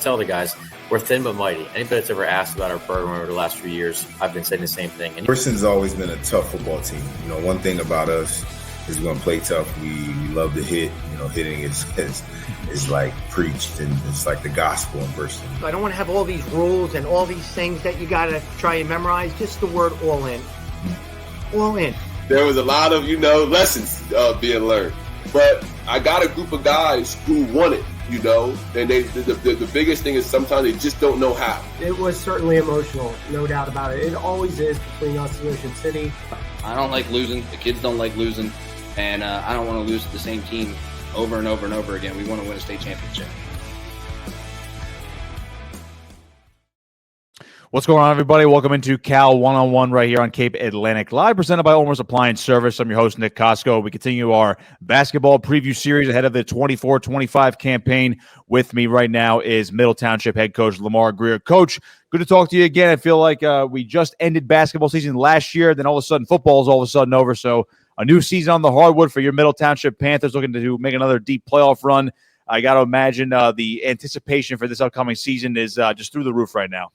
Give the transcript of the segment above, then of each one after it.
tell the guys, we're thin but mighty. Anybody that's ever asked about our program over the last few years, I've been saying the same thing. And Princeton's always been a tough football team. One thing about us is we're going to play tough. We love to hit. Hitting is like preached, and it's like the gospel in Princeton. I don't want to have all these rules and all these things that you got to try and memorize. Just the word all in. All in. There was a lot of, lessons being learned. But I got a group of guys who want it, and the biggest thing is sometimes they just don't know how. It was certainly emotional, no doubt about it. It always is between us and Ocean City. I don't like losing. The kids don't like losing. And I don't want to lose to the same team over and over and over again. We want to win a state championship. What's going on, everybody? Welcome into Cal One-on-One right here on Cape Atlantic Live, presented by Ulmer's Appliance Service. I'm your host, Nick Kosko. We continue our basketball preview series ahead of the 24-25 campaign. With me right now is Middle Township head coach LaMarr Greer. Coach, good to talk to you again. I feel like we just ended basketball season last year. Then all of a sudden, football is all of a sudden over. So a new season on the hardwood for your Middle Township Panthers, looking to make another deep playoff run. I got to imagine the anticipation for this upcoming season is just through the roof right now.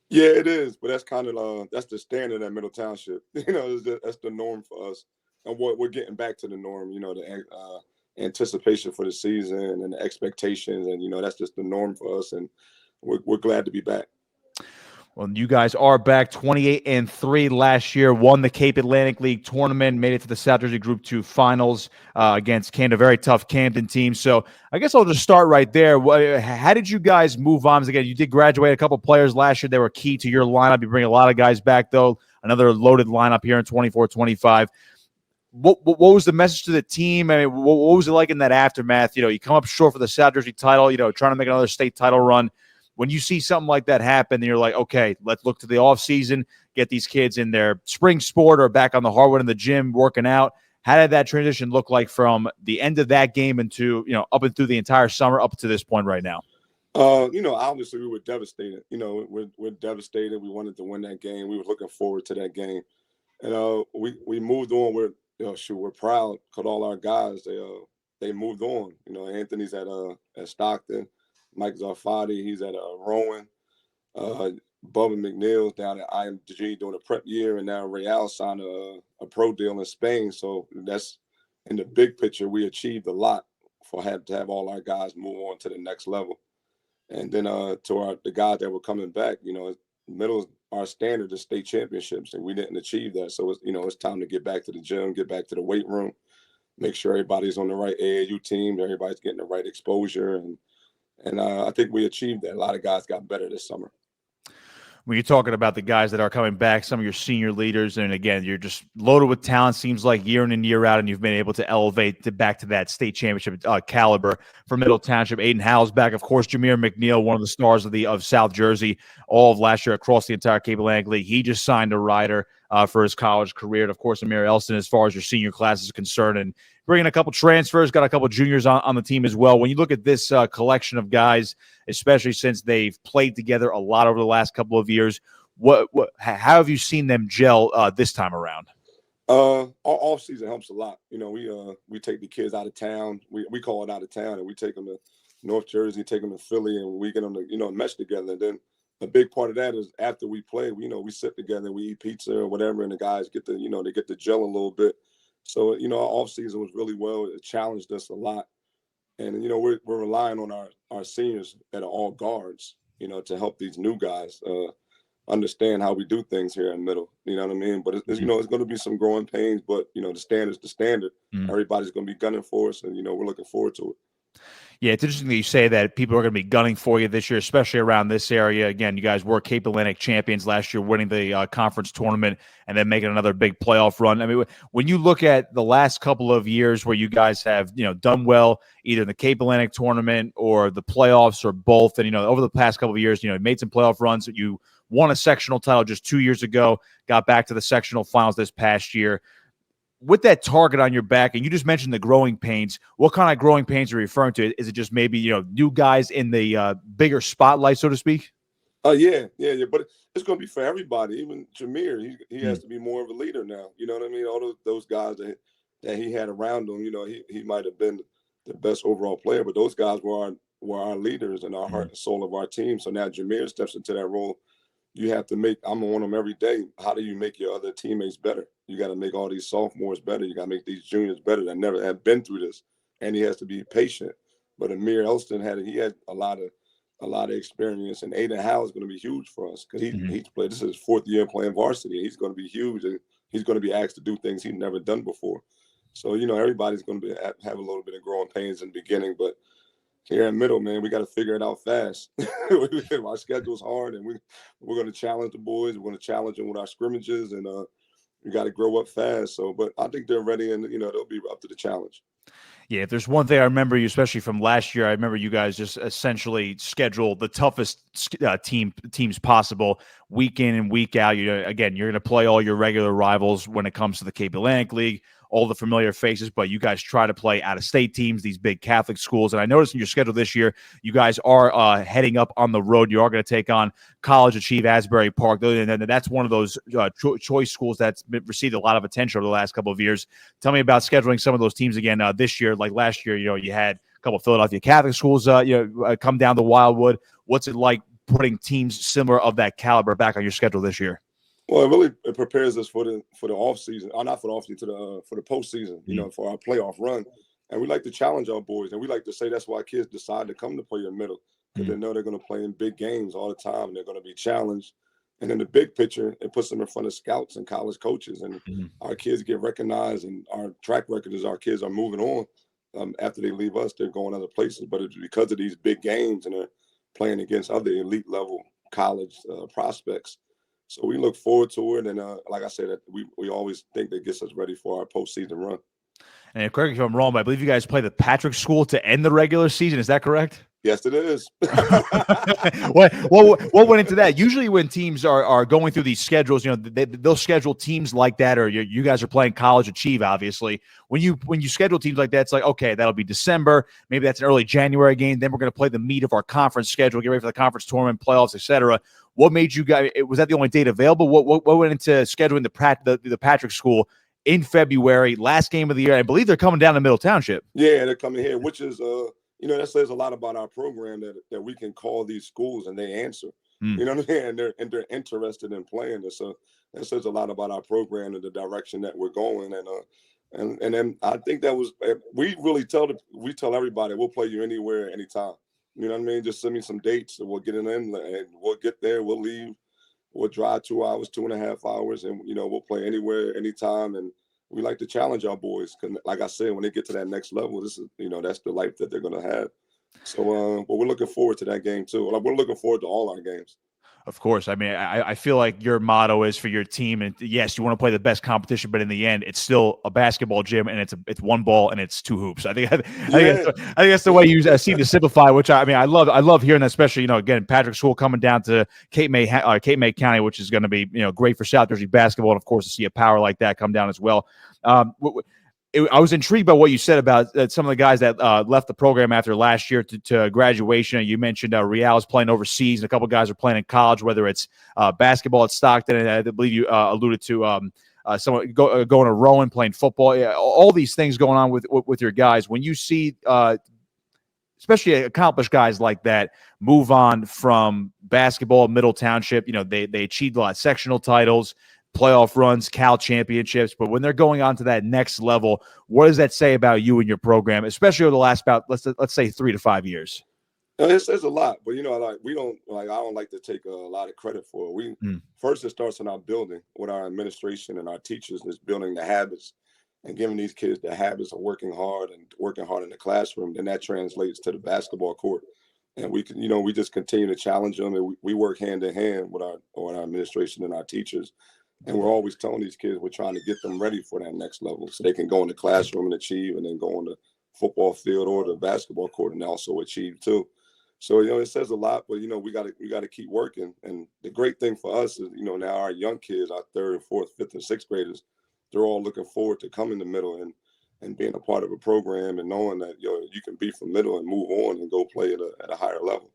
Yeah, it is, but that's kind of that's the standard at Middle Township. That's the norm for us, and we're getting back to the norm. The anticipation for the season and the expectations, and that's just the norm for us, and we're glad to be back. Well, you guys are back 28-3 last year, won the Cape Atlantic League tournament, made it to the South Jersey Group 2 finals against Camden, a very tough Camden team. So I guess I'll just start right there. How did you guys move on? Again, you did graduate a couple players last year. They were key to your lineup. You bring a lot of guys back, though. Another loaded lineup here in 24-25. What was the message to the team? I mean, what was it like in that aftermath? You come up short for the South Jersey title, trying to make another state title run. When you see something like that happen, then you're like, okay, let's look to the offseason, get these kids in their spring sport or back on the hardwood in the gym working out. How did that transition look like from the end of that game into, up and through the entire summer up to this point right now? Obviously we were devastated. We're devastated. We wanted to win that game. We were looking forward to that game. And we moved on. We're proud because all our guys, they moved on. Anthony's at Stockton. Mike Zarfati, he's at Rowan. Bubba McNeil's down at IMG doing a prep year, and now Real signed a pro deal in Spain. So that's in the big picture, we achieved a lot to have all our guys move on to the next level. And then to the guys that were coming back, middle our standard is state championships, and we didn't achieve that. So it's time to get back to the gym, get back to the weight room, make sure everybody's on the right AAU team, everybody's getting the right exposure, and I think we achieved that. A lot of guys got better this summer. When you're talking about the guys that are coming back, some of your senior leaders, and again, you're just loaded with talent, seems like year in and year out, and you've been able to elevate back to that state championship caliber for Middle Township. Aiden Howell's back, of course. Jameer McNeil, one of the stars of South Jersey, all of last year across the entire Cape Atlantic League. He just signed a rider for his college career. And, of course, Amir Elston, as far as your senior class is concerned, and bringing a couple transfers, got a couple juniors on the team as well. When you look at this collection of guys, especially since they've played together a lot over the last couple of years, how have you seen them gel this time around? Our off season helps a lot. We take the kids out of town. We call it out of town, and we take them to North Jersey, take them to Philly, and we get them to mesh together. And then a big part of that is after we play, we sit together, we eat pizza or whatever, and the guys get to they get to gel a little bit. So, our offseason was really well. It challenged us a lot. And, we're relying on our seniors that are all guards, to help these new guys understand how we do things here in middle. You know what I mean? But, it's going to be some growing pains, but, the standard's the standard. Mm-hmm. Everybody's going to be gunning for us, and, we're looking forward to it. Yeah, it's interesting that you say that people are going to be gunning for you this year, especially around this area. Again, you guys were Cape Atlantic champions last year, winning the conference tournament and then making another big playoff run. I mean, when you look at the last couple of years where you guys have, done well, either in the Cape Atlantic tournament or the playoffs or both, and, over the past couple of years, made some playoff runs. You won a sectional title just 2 years ago, got back to the sectional finals this past year. With that target on your back, and you just mentioned the growing pains, what kind of growing pains are you referring to? Is it just maybe, new guys in the bigger spotlight, so to speak? Yeah. But it's going to be for everybody. Even Jameer, he has to be more of a leader now. You know what I mean? All those guys that he had around him, he might have been the best overall player, but those guys were were our leaders and our heart and soul of our team. So now Jameer steps into that role. You have to make, I'm on them every day. How do you make your other teammates better? You got to make all these sophomores better. You got to make these juniors better that never have been through this. And he has to be patient. But Amir Elston had a lot of experience, and Aiden Howe is going to be huge for us because he's played. This is his 4th year playing varsity. He's going to be huge, and he's going to be asked to do things he's never done before. So everybody's going to have a little bit of growing pains in the beginning, but here in middle, man, we got to figure it out fast. Our schedule's hard, and we're going to challenge the boys. We're going to challenge them with our scrimmages, and we got to grow up fast. So, but I think they're ready, and they'll be up to the challenge. Yeah, if there's one thing I remember you, especially from last year, I remember you guys just essentially scheduled the toughest teams possible week in and week out. Again, you're going to play all your regular rivals when it comes to the Cape Atlantic League, all the familiar faces, but you guys try to play out-of-state teams, these big Catholic schools. And I noticed in your schedule this year, you guys are heading up on the road. You are going to take on College Achieve Asbury Park. And that's one of those choice schools that's received a lot of attention over the last couple of years. Tell me about scheduling some of those teams again this year. Like last year, you had a couple of Philadelphia Catholic schools come down to Wildwood. What's it like putting teams similar of that caliber back on your schedule this year? Well, it prepares us for the off season, or not for the off season, for the postseason. For our playoff run, and we like to challenge our boys, and we like to say that's why kids decide to come to play in middle, because they know they're going to play in big games all the time, and they're going to be challenged. And in the big picture, it puts them in front of scouts and college coaches, and our kids get recognized. And our track record is our kids are moving on after they leave us; they're going other places. But it's because of these big games, and they're playing against other elite level college prospects. So we look forward to it, and like I said, we always think that gets us ready for our postseason run. And correct me if I'm wrong, but I believe you guys play the Patrick School to end the regular season. Is that correct? Yes, it is. What went into that? Usually when teams are going through these schedules, they'll schedule teams like that, or you guys are playing College Achieve, obviously. When you schedule teams like that, it's like, okay, that'll be December. Maybe that's an early January game. Then we're going to play the meat of our conference schedule, get ready for the conference tournament, playoffs, etc. What made you guys? Was that the only date available? What went into scheduling the Patrick School in February, last game of the year? I believe they're coming down to Middle Township. Yeah, they're coming here, which is that says a lot about our program that we can call these schools and they answer. You know what I mean? And they're interested in playing this. So that says a lot about our program and the direction that we're going. And then I think that was we tell everybody we'll play you anywhere, anytime. You know what I mean? Just send me some dates and we'll get it in, and we'll get there. We'll leave. We'll drive 2 hours, 2.5 hours, and we'll play anywhere, anytime. And we like to challenge our boys because, like I said, when they get to that next level, this is that's the life that they're gonna have. So, but we're looking forward to that game too. We're looking forward to all our games. Of course. I mean, I feel like your motto is for your team, and yes, you want to play the best competition, but in the end, it's still a basketball gym, and it's one ball and it's 2 hoops. I think that's the way you seem to simplify. Which I love hearing that, especially again, Patrick School coming down to Cape May County, which is going to be great for South Jersey basketball, and of course to see a power like that come down as well. I was intrigued by what you said about some of the guys that left the program after last year to graduation. You mentioned Real's playing overseas, and a couple of guys are playing in college, whether it's basketball at Stockton, and I believe you alluded to someone going to Rowan playing football. Yeah, all these things going on with your guys. When you see especially accomplished guys like that move on from basketball, Middle Township, they achieved a lot of sectional titles, playoff runs, Cal championships, but when they're going on to that next level, what does that say about you and your program, especially over the last about let's say 3 to 5 years? It says a lot, but I don't like to take a lot of credit for it. First, it starts in our building with our administration and our teachers, is building the habits and giving these kids the habits of working hard in the classroom. Then that translates to the basketball court. And we can, we just continue to challenge them, and we work hand in hand with our administration and our teachers. And we're always telling these kids we're trying to get them ready for that next level so they can go in the classroom and achieve, and then go on the football field or the basketball court and also achieve too. So, it says a lot, but, we got to keep working. And the great thing for us is, now our young kids, our 3rd, 4th, 5th, and 6th graders, they're all looking forward to coming to Middle and being a part of a program and knowing that, you can be from Middle and move on and go play at a higher level.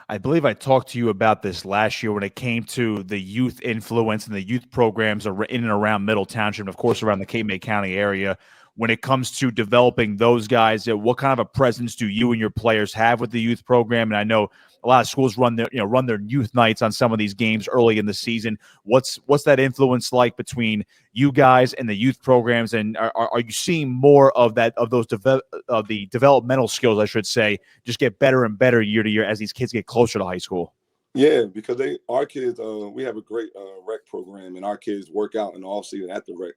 I believe I talked to you about this last year when it came to the youth influence and the youth programs in and around Middle Township, and of course around the Cape May County area. when it comes to developing those guys? What kind of a presence do you and your players have with the youth program? And I know a lot of schools run their youth nights on some of these games early in the season. What's that influence like between you guys and the youth programs? And are you seeing more of the developmental skills, I should say, just get better and better year to year as these kids get closer to high school? Yeah, because our kids, we have a great rec program, and our kids work out in the off season at the rec.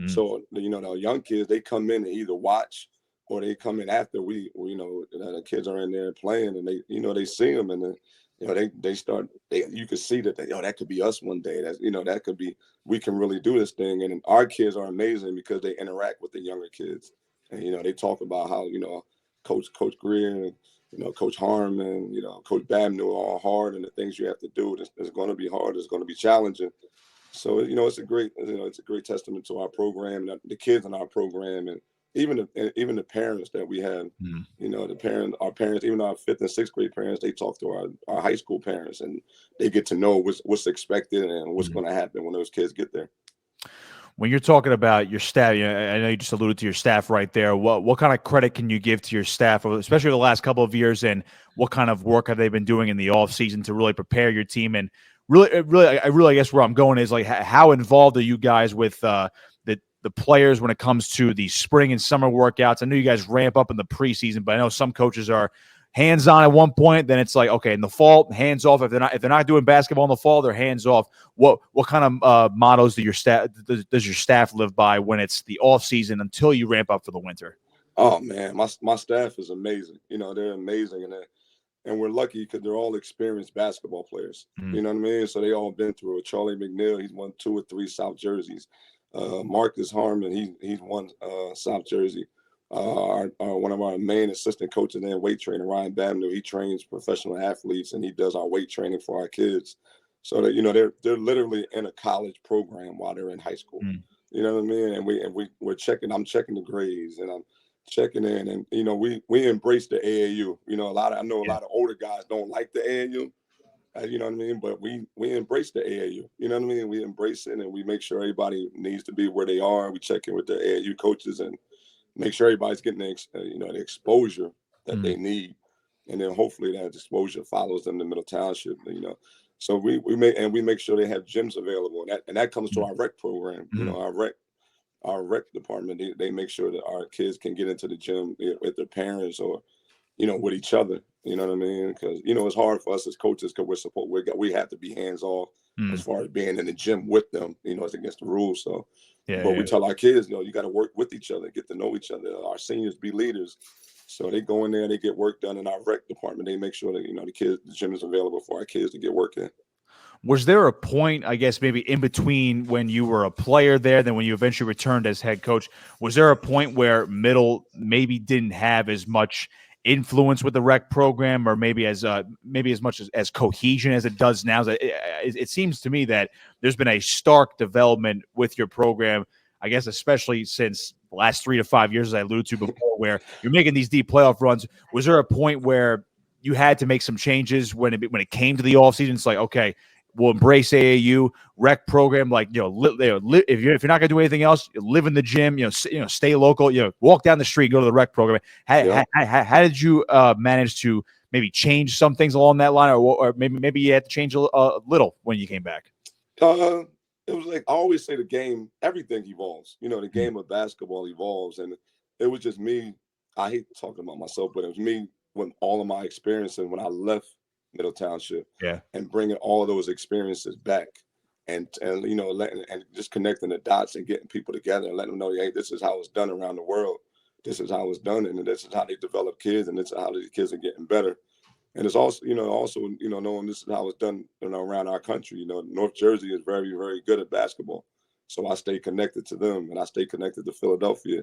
So the young kids, they come in and either watch or they come in after the kids are in there playing, and they see them, and then they start. You can see that that could be us one day. That could be, we can really do this thing. And our kids are amazing because they interact with the younger kids, and they talk about how Coach Greer, Coach Harmon, Coach Babney are all hard, and the things you have to do. It's going to be hard. It's going to be challenging. So it's a great testament to our program, the kids in our program, and even the parents that we have. Our parents, even our 5th and 6th grade parents, they talk to our high school parents, and they get to know what's expected and what's going to happen when those kids get there. When you're talking about your staff, I know you just alluded to your staff right there. What kind of credit can you give to your staff, especially the last couple of years, and what kind of work have they been doing in the off season to really prepare your team? And I guess where I'm going is, like, how involved are you guys with the players when it comes to the spring and summer workouts? I know you guys ramp up in the preseason, but I know some coaches are hands-on at one point, then it's like, okay, in the fall, hands off. If they're not doing basketball in the fall, they're hands off. What kind of mottos does your staff live by when it's the off season until you ramp up for the winter? Oh man, my staff is amazing. They're amazing, and we're lucky because they're all experienced basketball players. You know what I mean? So they all been through it. Charlie McNeil, he's won 2 or 3 South jerseys. Marcus Harmon, he's won South jersey. One of our main assistant coaches in weight training, Ryan Babney, he trains professional athletes, and he does our weight training for our kids. So that they're literally in a college program while they're in high school. You know what I mean? And we're checking. I'm checking the grades, and I'm checking in, and we embrace the AAU. I know a lot of older guys don't like the AAU. You know what I mean? But we embrace the AAU. You know what I mean? We embrace it, and we make sure everybody needs to be where they are. We check in with the AAU coaches and make sure everybody's getting the exposure that they need, and then hopefully that exposure follows them to Middle Township. So we make sure they have gyms available, and that comes to our rec program. Our rec department. They make sure that our kids can get into the gym with their parents or with each other. You know what I mean? Because it's hard for us as coaches because we have to be hands off as far as being in the gym with them. It's against the rules. So. We tell our kids, you got to work with each other, get to know each other. Our seniors be leaders. So they go in there, they get work done in our rec department. They make sure that, the gym is available for our kids to get work in. Was there a point, I guess, maybe in between when you were a player there, then when you eventually returned as head coach, was there a point where Middle maybe didn't have as much influence with the rec program, or maybe as much as cohesion as it does now? It seems to me that there's been a stark development with your program, I guess, especially since the last 3 to 5 years, as I alluded to before, where you're making these deep playoff runs. Was there a point where you had to make some changes when it came to the offseason? It's like, okay, we'll embrace AAU rec program. Like, if you're not gonna do anything else, live in the gym. Stay local. Walk down the street, go to the rec program. How did you manage to maybe change some things along that line, or maybe you had to change a little when you came back? It was like I always say, the game, everything evolves. The game of basketball evolves, and it was just me. I hate talking about myself, but it was me with all of my experiences when I left Middle Township, and bringing all of those experiences back, and just connecting the dots and getting people together and letting them know, hey, this is how it's done around the world. This is how it's done, and this is how they develop kids, and this is how these kids are getting better. And it's also, knowing this is how it's done, around our country. North Jersey is very, very good at basketball, so I stay connected to them, and I stay connected to Philadelphia.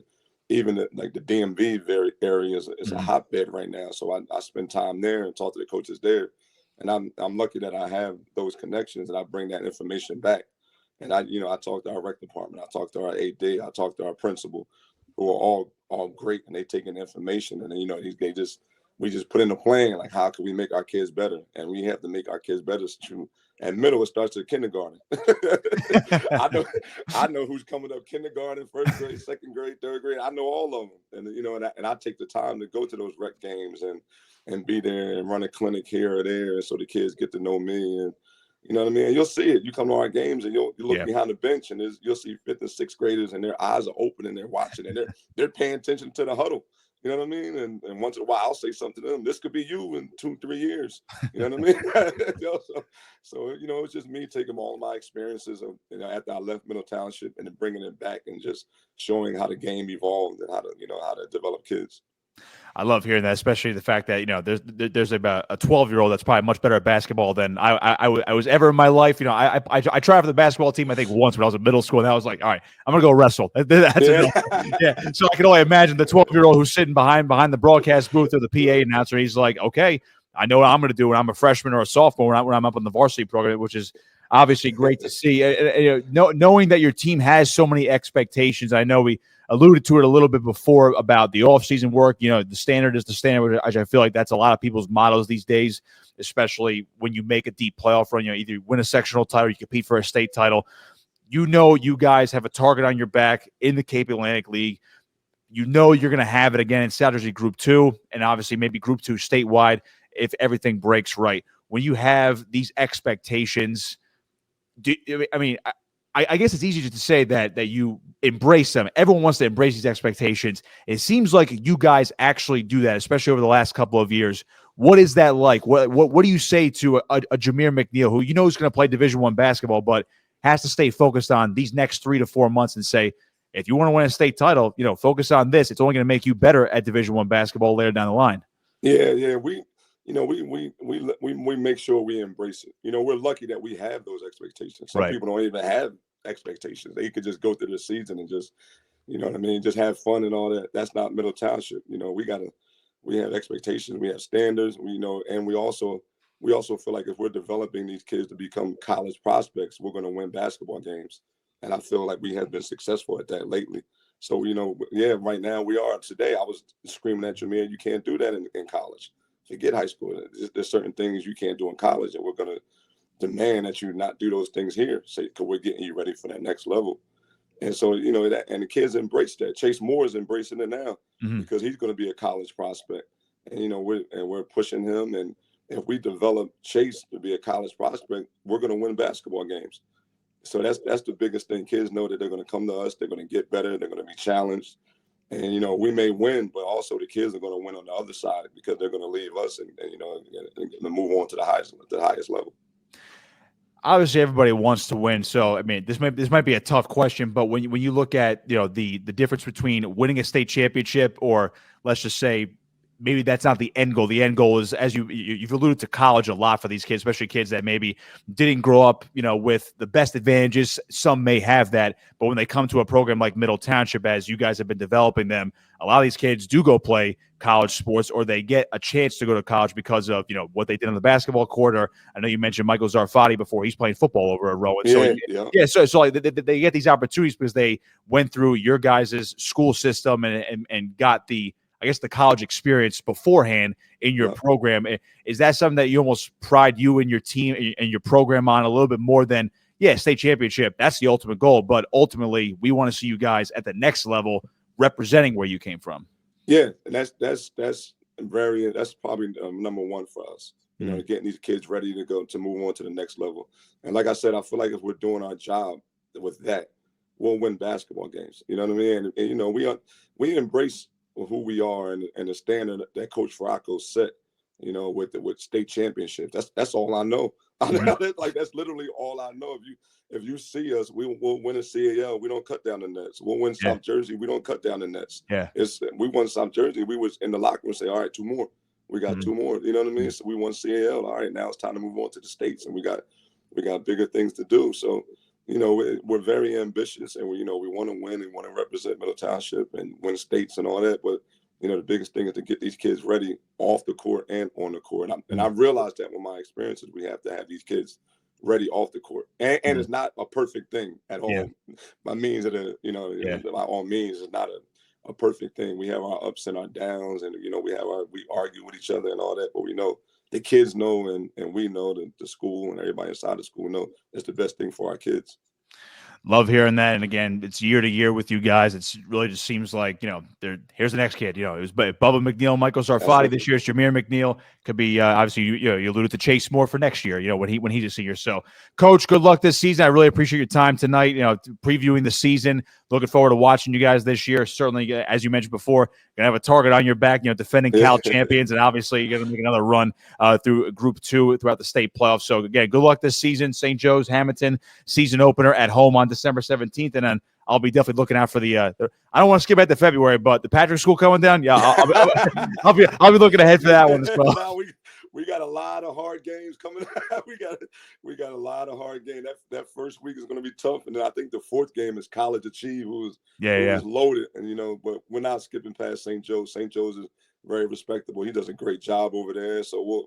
Even the DMV area is a hotbed right now, so I spend time there and talk to the coaches there, and I'm lucky that I have those connections, and I bring that information back. And I talk to our rec department, I talk to our AD, I talk to our principal, who are all great, and they take in information, and we just put in a plan, like, how can we make our kids better? And we have to make our kids better through And middle, it starts at kindergarten. I know who's coming up kindergarten, first grade, second grade, third grade. I know all of them, and and I take the time to go to those rec games and be there and run a clinic here or there, so the kids get to know me. And you know what I mean? And you'll see it. You come to our games and you look behind the bench, and you'll see fifth and sixth graders, and their eyes are open and they're watching, and they're paying attention to the huddle. You know what I mean? And once in a while, I'll say something to them. This could be you in 2-3 years. You know what I mean? So it's just me taking all of my experiences of, after I left Middle Township and then bringing it back and just showing how the game evolved and how to develop kids. I love hearing that, especially the fact that there's about a 12-year-old that's probably much better at basketball than I was ever in my life. I tried for the basketball team I think once when I was in middle school, and I was like, all right, I'm gonna go wrestle. That's yeah. So I can only imagine the 12-year-old who's sitting behind the broadcast booth or the PA announcer. He's like, okay, I know what I'm gonna do when I'm a freshman or a sophomore when I'm up in the varsity program, which is obviously great to see. Knowing that your team has so many expectations. I know we alluded to it a little bit before about the offseason work. The standard is the standard, which I feel like that's a lot of people's mottos these days, especially when you make a deep playoff run. Either you win a sectional title or you compete for a state title. You guys have a target on your back in the Cape Atlantic League. You're going to have it again in South Jersey Group 2 and obviously maybe Group 2 statewide if everything breaks right. When you have these expectations, I guess it's easy to say that you embrace them. Everyone wants to embrace these expectations. It seems like you guys actually do that, especially over the last couple of years. What is that like? What do you say to a Jameer McNeil, who is going to play Division I basketball, but has to stay focused on these next 3 to 4 months and say, if you want to win a state title, focus on this. It's only going to make you better at Division I basketball later down the line. Yeah. We make sure we embrace it. We're lucky that we have those expectations. Some people don't even have expectations. They could just go through the season and just, just have fun and all that. That's not Middle Township. We have expectations, we have standards, and we also feel like if we're developing these kids to become college prospects, we're going to win basketball games. And I feel like we have been successful at that lately. So, right now we are. Today I was screaming at Jameer, you can't do that in college. Forget high school. There's certain things you can't do in college, and we're going to demand that you not do those things here, because we're getting you ready for that next level. And so, and the kids embrace that. Chase Moore is embracing it now because he's going to be a college prospect. And, we're pushing him. And if we develop Chase to be a college prospect, we're going to win basketball games. So that's the biggest thing. Kids know that they're going to come to us. They're going to get better. They're going to be challenged. And, we may win, but also the kids are going to win on the other side because they're going to leave us and move on to the highest level. Obviously, everybody wants to win. So, this might be a tough question, but when you look at the difference between winning a state championship, or let's just say maybe that's not the end goal. The end goal is, as you've alluded to, college a lot for these kids, especially kids that maybe didn't grow up, with the best advantages. Some may have that, but when they come to a program like Middle Township, as you guys have been developing them, a lot of these kids do go play college sports, or they get a chance to go to college because of what they did on the basketball court. Or I know you mentioned Michael Zarfati before. He's playing football over at Rowan. So like they get these opportunities because they went through your guys' school system and got the college experience beforehand in your program. Is that something that you almost pride you and your team and your program on a little bit more than, state championship? That's the ultimate goal. But ultimately, we want to see you guys at the next level representing where you came from. Yeah, and that's probably number one for us. Getting these kids ready to move on to the next level. And like I said, I feel like if we're doing our job with that, we'll win basketball games. You know what I mean? And we embrace who we are and the standard that Coach Farraco set, with state championships. That's all I know. That's literally all I know. If you see us, we'll win a CAL. We don't cut down the nets. We'll win South Jersey. We don't cut down the nets. Yeah, we won South Jersey. We was in the locker room say, all right, 2 more. We got 2 more. You know what I mean? So we won CAL. All right, now it's time to move on to the states, and we got bigger things to do. So we're very ambitious, and we want to win and want to represent Middle Township and win states and all that. But the biggest thing is to get these kids ready off the court and on the court. And I realized that with my experiences, we have to have these kids ready off the court. And it's not a perfect thing at all. Yeah. By means of by all means, it's not a perfect thing. We have our ups and our downs, and we argue with each other and all that. But we know the kids know, and we know, the school and everybody inside the school know it's the best thing for our kids. Love hearing that. And again, it's year to year with you guys. It's really just seems like, here's the next kid. It was Bubba McNeil, Michael Sarfati this year. It's Jameer McNeil. Could be obviously you alluded to Chase Moore for next year, when he's a senior. So, Coach, good luck this season. I really appreciate your time tonight, previewing the season. Looking forward to watching you guys this year. Certainly, as you mentioned before, gonna have a target on your back, defending Cal champions, and obviously you're gonna make another run through Group 2 throughout the state playoffs. So again, good luck this season. St. Joe's Hamilton season opener at home on December 17th, and then I'll be definitely looking out for the. I don't want to skip ahead to February, but the Patrick School coming down. Yeah, I'll be looking ahead for that one as well. No, we got a lot of hard games coming up. we got a lot of hard games. That first week is going to be tough, and then I think the fourth game is College Achieve, who's loaded, and but we're not skipping past St. Joe's. St. Joe's is very respectable. He does a great job over there. So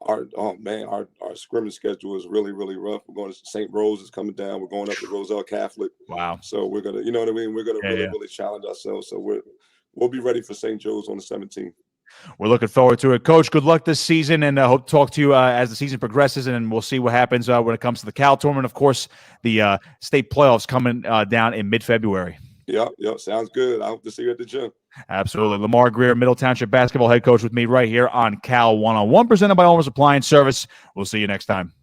our scrimmage schedule is really, really rough. We're going to St. Rose is coming down. We're going up to Roselle Catholic. Wow. So we're gonna, We're gonna really challenge ourselves. So we'll be ready for St. Joe's on the 17th. We're looking forward to it. Coach, good luck this season, and hope to talk to you as the season progresses, and we'll see what happens when it comes to the Cal tournament. Of course, the state playoffs coming down in mid-February. Yep, sounds good. I hope to see you at the gym. Absolutely. LaMarr Greer, Middle Township basketball head coach with me right here on Cal 101, presented by Ulmer's Appliance Service. We'll see you next time.